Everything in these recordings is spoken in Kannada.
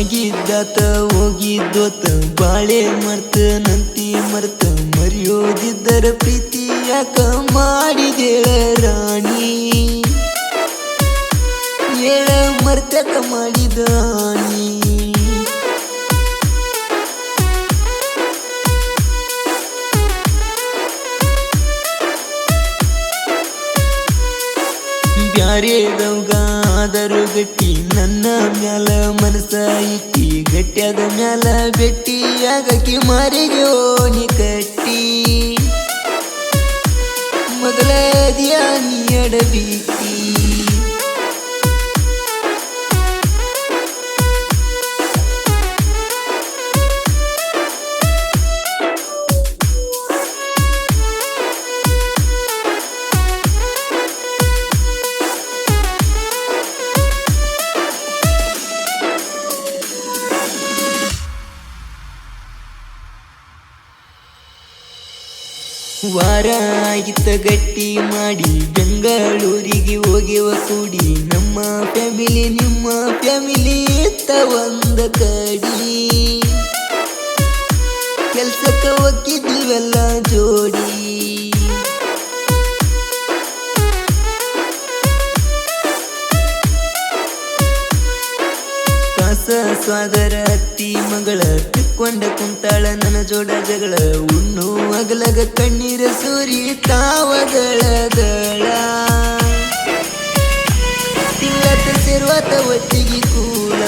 ಆಗಿದ್ದಾತ ಹೋಗಿದ್ದೋತ ಬಾಳೆ ಮರ್ತ ನಂತಿ ಮರ್ತ ಮರೆಯೋದಿದ್ದರ ಪ್ರೀತಿ ಯಾಕ ಮಾಡಿದೇಳ ರಾಣಿ ಹೇಳ ಮರ್ತಕ ಮಾಡಿದ ನೀ ಬ್ಯಾರೆದವ್ಗ ಆದರೂ ಗಟ್ಟಿ ನನ್ನ ಮ್ಯಾಲ ಮನಸ ಇಟ್ಟಿ ಗಟ್ಟಿಯಾದ ಮ್ಯಾಲ ಬೆಟ್ಟಿ ಆಗಕಿ ಮಾರಿಗೆ ಓಣಿ ಕಟ್ಟಿ ಮೊದಲ ದಿಯ ನೀ ಎಡಬೀತಿ ವಾರ ಆಗಿತ್ತ ಗಟ್ಟಿ ಮಾಡಿ ಬೆಂಗಳೂರಿಗೆ ಹೋಗಿವ ಕೂಡಿ ನಮ್ಮ ಫ್ಯಾಮಿಲಿ ನಿಮ್ಮ ಫ್ಯಾಮಿಲಿ ಇತ್ತ ಒಂದ ಕಡಿ ಕೆಲ್ಸಕ್ಕ ಹೋಗಿದ್ವಿವೆಲ್ಲ ಜೋಡಿ ಸ್ವಾದರ ಅತ್ತಿ ಮಗಳ ತಿಕ್ಕೊಂಡ ಕುಂತಾಳ ನನ್ನ ಜೋಡ ಜಗಳ ಉಣ್ಣು ಅಗಲಗ ಕಣ್ಣೀರ ಸೂರಿ ತಾವಗಳ ದಳ ತಿಂಗಳತ್ತ ಸೇರ್ವಾತ ಒಟ್ಟಿಗೆ ಕೂಲ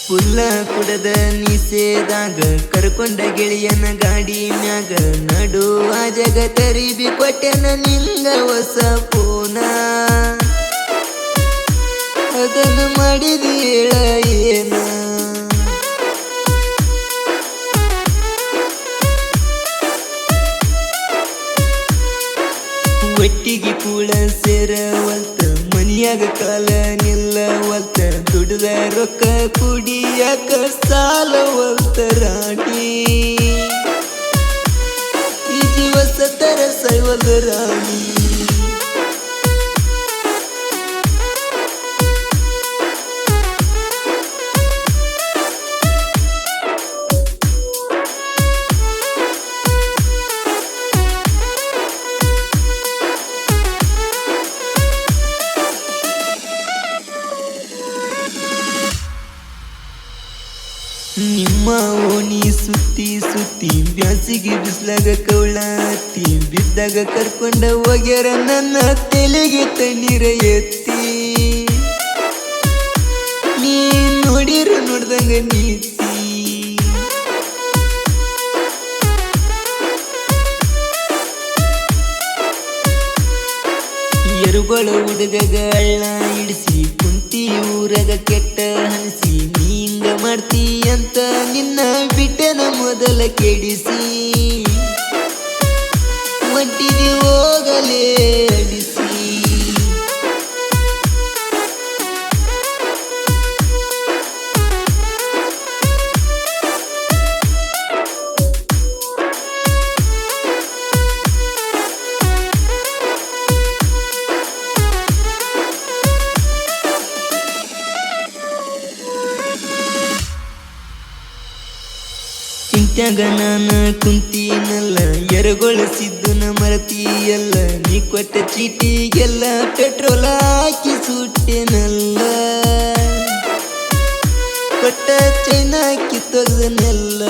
ಪುಲ್ಲ ಕುಡದ ನಿಸೇದಾಗ ಕರ್ಕೊಂಡ ಗೆಳೆಯನ ಗಾಡಿ ಮ್ಯಾಗ ನಡುವ ಜಗ ತರಿಬಿ ಕೊಟ್ಟೆನ ನಿಂಗ ಹೊಸ ಪೋನ ಅದನ್ನು ಮಾಡಿದಿ ಹೇಳ ಏನ ಒಟ್ಟಿಗೆ ಕೂಡ ಸೇರವಲ್ತ ಮನಿಯಾಗ ಕಾಲ ನಿಲ್ಲವಲ್ತ ದುಡ್ದ ರೊಕ್ಕ ಕುಡಿಯಾಕ ಸಾಲವಲ್ತ ರಾಣಿ ಈ ಜೀವ ಸತರ ಸೈವದ ರಾಣಿ ನಿಮ್ಮ ಓಣಿ ಸುತ್ತಿ ಸುತ್ತಿ ಬ್ಯಾಸಿಗೆ ಬಿಸ್ಲಾಗ ಕವಳ ಹತ್ತಿ ಬಿದ್ದಾಗ ಕರ್ಕೊಂಡ ಹೋಗ್ಯಾರ ನನ್ನ ತಲೆಗೆ ತಣ್ಣೀರ ಎತ್ತಿ ನೀ ನೋಡಿರ ನೋಡ್ದಂಗ ನೀತಿ ಎರುಗಳ ಹುಡುಗಗ ಅಳ್ಳ ಇಡಿಸಿ ಕುಂತಿ ಊರಗ ಕೆಟ್ಟ ಹಣಸಿ ನೀಂಗ ಮಾಡ್ತಿ ಅಂತ ನಿನ್ನ ಬಿಟ್ಟನ ಮೊದಲ ಕೆಡಿಸಿ ಒಟ್ಟಿಗೆ ಹೋಗಲೇ ಅಡಿಸಿ ಚಿಂತ್ಯಾಗ ನಾನ ಕುಂತೀನಲ್ಲ ಎರಗೊಳಿಸಿದ್ದು ಮರತಿಯಲ್ಲ ನೀ ಕೊಟ್ಟ ಚೀಟಿಗೆಲ್ಲ ಪೆಟ್ರೋಲ್ ಹಾಕಿ ಸುಟ್ಟೆನಲ್ಲ ಕೊಟ್ಟ ಚೈನ ಕಿತ್ತೊಗ್ದನೆಲ್ಲ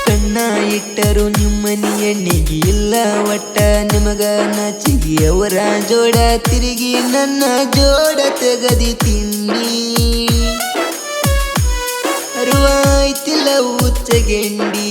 ಕಣ್ಣ ಇಟ್ಟರು ನಿಮ್ಮನಿ ಎಣ್ಣಿಗೆ ಇಲ್ಲ ಒಟ್ಟ ನಿಮಗ ನಾಚಿಗೆ ಅವರ ಜೋಡ ತಿರುಗಿ ನನ್ನ ಜೋಡ ತೆಗದಿ ತಿಂಡಿ ಅರುವಾಯ್ತಿಲ್ಲ ಹುಚ್ಚಗೆಂಡಿ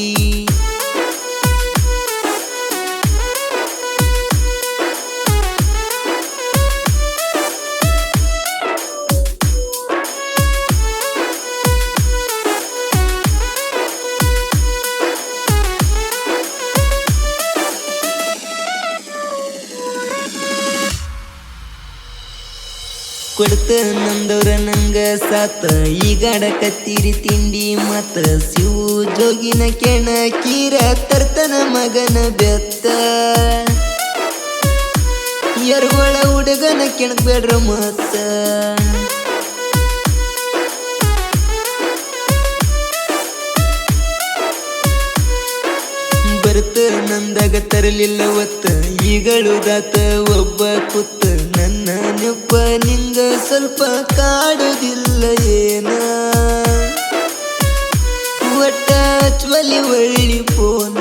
ಕೊಡ್ತ ನಂದವ್ರ ನಂಗ ಸಾತ ಈಗಾಡಕತ್ತೀರಿ ತಿಂಡಿ ಮತ್ತ ಶಿವು ಜೋಗಿನ ಕೆಣ ಕೀರ ತರ್ತನ ಮಗನ ಬೆತ್ತ ಎರ್ಗೊಳ ಹುಡುಗನ ಕೆಣಕ್ಬೇಡ್ರ ಮತ್ತ ಬರ್ತ ನಂದಾಗ ತರಲಿಲ್ಲ ಒತ್ತ ಈಗಳುದಾತ ಒಬ್ಬ ಕುತ್ತ ನನ್ನ ನೆಪ್ಪ ನಿಂಗ ಸ್ವಲ್ಪ ಕಾಡುದಿಲ್ಲ ಏನ ಒಟ್ಟ ಹಚ್ವಲಿ ಒಳ್ಳಿ ಪೋನ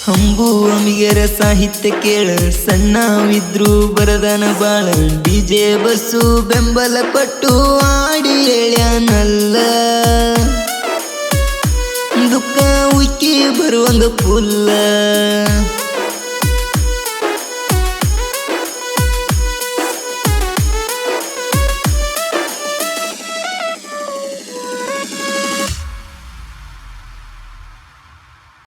ಹಂಬು ಅಮಿಗೆರ ಸಾಹಿತ್ಯ ಕೇಳ ಸಣ್ಣವಿದ್ರು ಬರದನ ಬಾಳ ಡಿಜೆ ಬಸ್ಸು ಬೆಂಬಲ ಕೊಟ್ಟು ಆಡಿ ಹೇಳ್ಯಾನಲ್ಲ ದುಃಖ ಉಕ್ಕಿ ಬರುವಂಗ ಪುಲ್ಲ